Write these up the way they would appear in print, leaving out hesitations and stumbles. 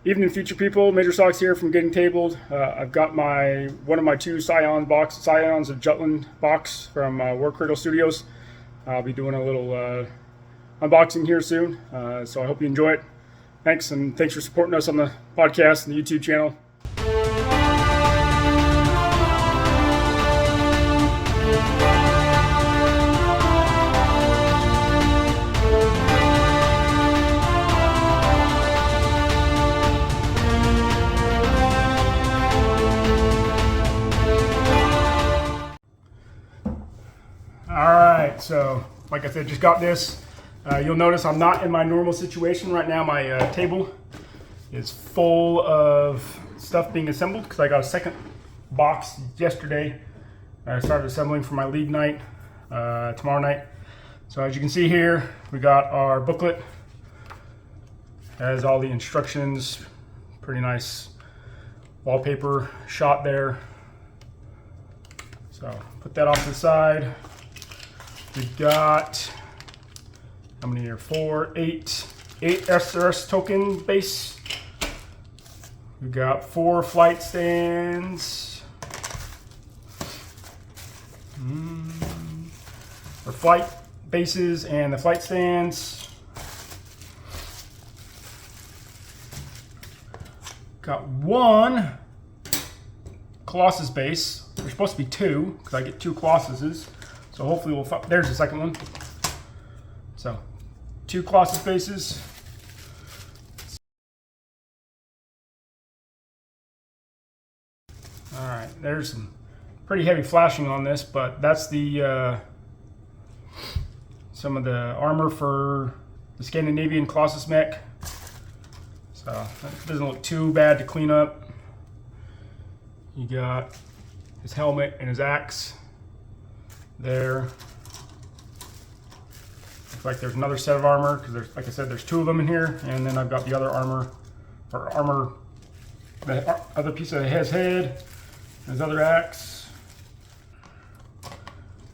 Evening, future people. Major Socks here from Getting Tabled. I've got one of my two Scions of Jutland box from Warcradle Studios. I'll be doing a little unboxing here soon, so I hope you enjoy it. Thanks, and thanks for supporting us on the podcast and the YouTube channel. Alright, so like I said, just got this. You'll notice I'm not in my normal situation right now. My table is full of stuff being assembled because I got a second box yesterday. I started assembling for my league night tomorrow night. So as you can see here, we got our booklet. Has all the instructions, pretty nice wallpaper shot there. So put that off to the side. We've got, how many here? Eight SRS token base. We've got 4 flight stands. Or flight bases and the flight stands. Got 1 Colossus base. There's supposed to be 2 because I get 2 Colossuses. So hopefully there's the second one. So 2 Colossus bases. All right, there's some pretty heavy flashing on this, but that's the some of the armor for the Scandinavian Colossus mech. So it doesn't look too bad to clean up. You got his helmet and his axe there. Looks like there's another set of armor because there's, like I said, there's 2 of them in here, and then I've got the other armor, the other piece of his head, his other axe.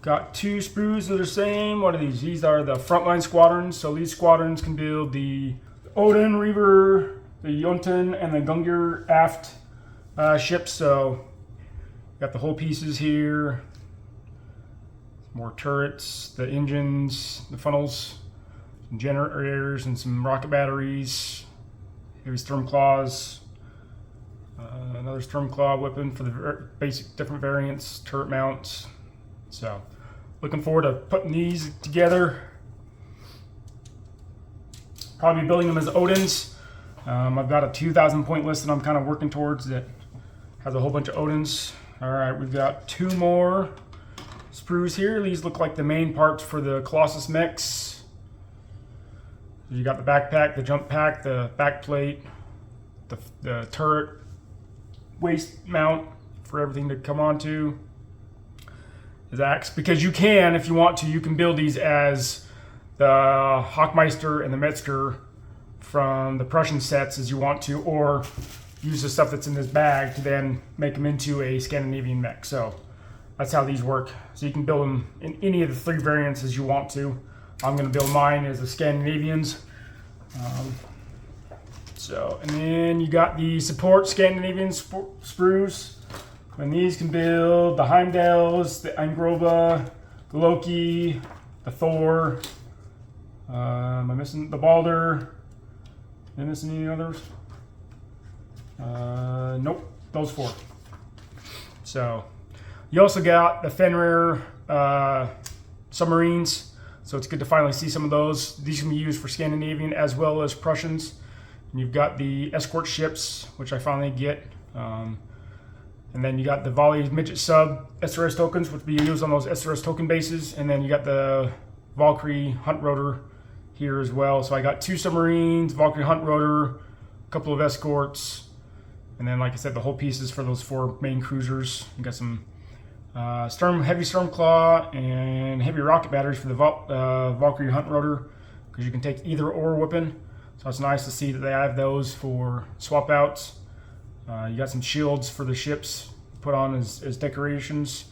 Got 2 sprues that are the same. What are these? These are the frontline squadrons. So these squadrons can build the Odin, Reaver, the Jotun, and the Gungnir aft ships. So got the whole pieces here. More turrets, the engines, the funnels, some generators, and some rocket batteries. Heavy storm claws. Another storm claw weapon for the basic different variants, turret mounts. So, looking forward to putting these together. Probably building them as Odins. I've got a 2,000 point list that I'm kind of working towards that has a whole bunch of Odins. All right, we've got 2 more sprues here. These look like the main parts for the Colossus mechs. You got the backpack, the jump pack, the back plate, the turret waist mount for everything to come onto. His axe, because you can, if you want to, you can build these as the Hochmeister and the Metzger from the Prussian sets as you want to, or use the stuff that's in this bag to then make them into a Scandinavian mech. So that's how these work. So you can build them in any of the 3 variants as you want to. I'm going to build mine as the Scandinavians. And then you got the support Scandinavian sprues. And these can build the Heimdalls, the Eingrova, the Loki, the Thor. Am I missing the Balder? Am I missing any others? Nope, those 4. So you also got the Fenrir submarines, so it's good to finally see some of those. These can be used for Scandinavian as well as Prussians. And you've got the escort ships, which I finally get. And then you got the Volley Midget Sub SRS tokens, which will be used on those SRS token bases. And then you got the Valkyrie Hunt Rotor here as well. So I got 2 submarines, Valkyrie Hunt Rotor, a couple of escorts, and then, like I said, the whole pieces for those 4 main cruisers. You got some heavy Stormclaw and heavy rocket batteries for the Valkyrie Hunt Rotor, because you can take either or weapon. So it's nice to see that they have those for swap outs. You got some shields for the ships put on as decorations.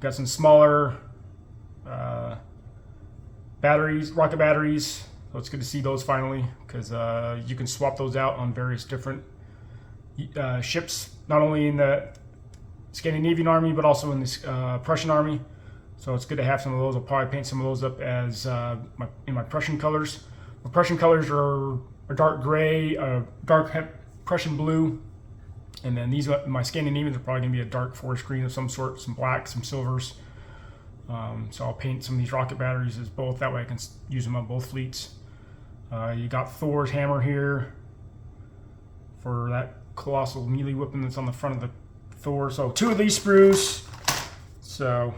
Got some smaller rocket batteries. So it's good to see those finally, because you can swap those out on various different ships, not only in the Scandinavian army, but also in the Prussian army. So it's good to have some of those. I'll probably paint some of those up as in my Prussian colors. My Prussian colors are a dark gray, a dark Prussian blue, and then these, my Scandinavians, are probably going to be a dark forest green of some sort, some black, some silvers. So I'll paint some of these rocket batteries as both. That way I can use them on both fleets. You got Thor's hammer here for that colossal melee weapon that's on the front of the Thor. So 2 of these sprues. So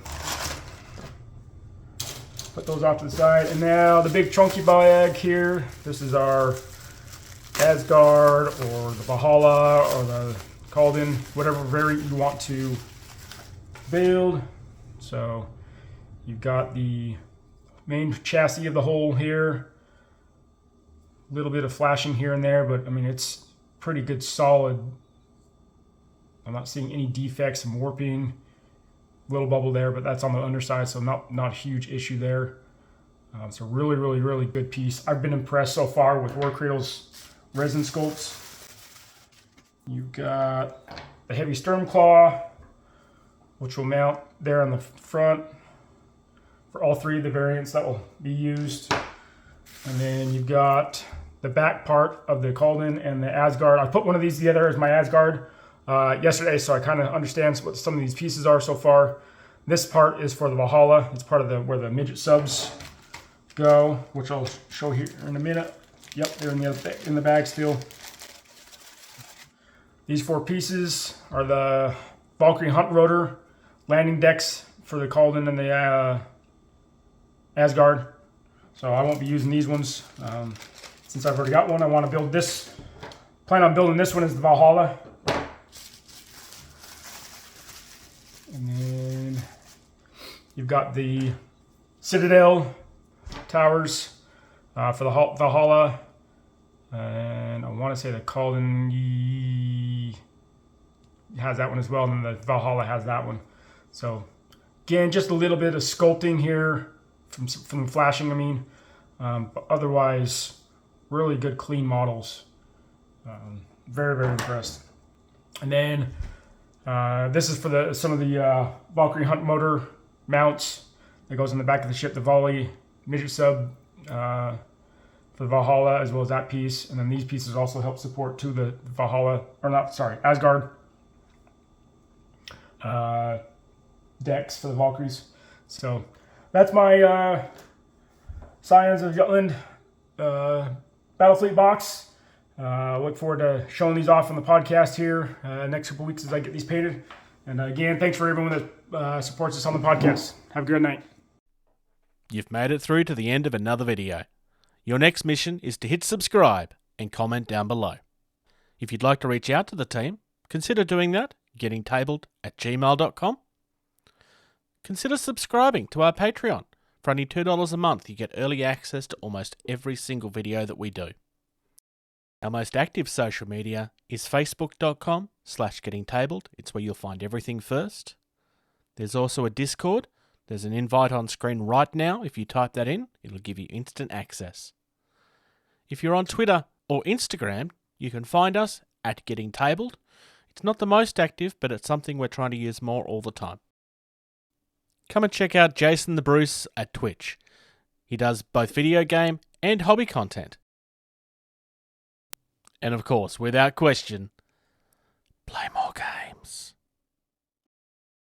put those off to the side. And now the big chunky bag here. This is our Asgard or the Valhalla or the Kaldin, whatever variant you want to build. So you've got the main chassis of the hull here. A little bit of flashing here and there, but I mean, it's pretty good solid. I'm not seeing any defects, some warping, little bubble there, but that's on the underside, so not a huge issue there. It's a really good piece. I've been impressed so far with Warcradle's resin sculpts. You've got the heavy stern claw, which will mount there on the front for all 3 of the variants that will be used. And then you've got the back part of the Kaldin and the Asgard. I put one of these together as my Asgard yesterday, so I kind of understand what some of these pieces are so far. This part is for the Valhalla. It's part of the where the midget subs go, which I'll show here in a minute. Yep, they're in the bag still. These 4 pieces are the Valkyrie Hunt Rotor landing decks for the Kaldin and the Asgard. So I won't be using these ones. Since I've already got one, I want to build this. Plan on building this one as the Valhalla. And then you've got the Citadel towers for the Valhalla. And I want to say the Kaldin has that one as well, and then the Valhalla has that one. So again, just a little bit of sculpting here from flashing, I mean. But otherwise, really good, clean models. Very impressed. And then this is for some of the Valkyrie Hunt motor mounts that goes in the back of the ship, the volley midget sub for the Valhalla, as well as that piece. And then these pieces also help support to the Valhalla, or not, sorry, Asgard decks for the Valkyries. So that's my Scions of Jutland Battlefleet box. Look forward to showing these off on the podcast here next couple weeks as I get these painted. And again, thanks for everyone that supports us on the podcast. Have a good night. You've made it through to the end of another video. Your next mission is to hit subscribe and comment down below. If you'd like to reach out to the team, consider doing that, gettingtabled@gmail.com. Consider subscribing to our Patreon. For only $2 a month, you get early access to almost every single video that we do. Our most active social media is facebook.com/gettingtabled. It's where you'll find everything first. There's also a Discord. There's an invite on screen right now. If you type that in, it'll give you instant access. If you're on Twitter or Instagram, you can find us at gettingtabled. It's not the most active, but it's something we're trying to use more all the time. Come and check out Jason the Bruce at Twitch. He does both video game and hobby content. And of course, without question, play more games.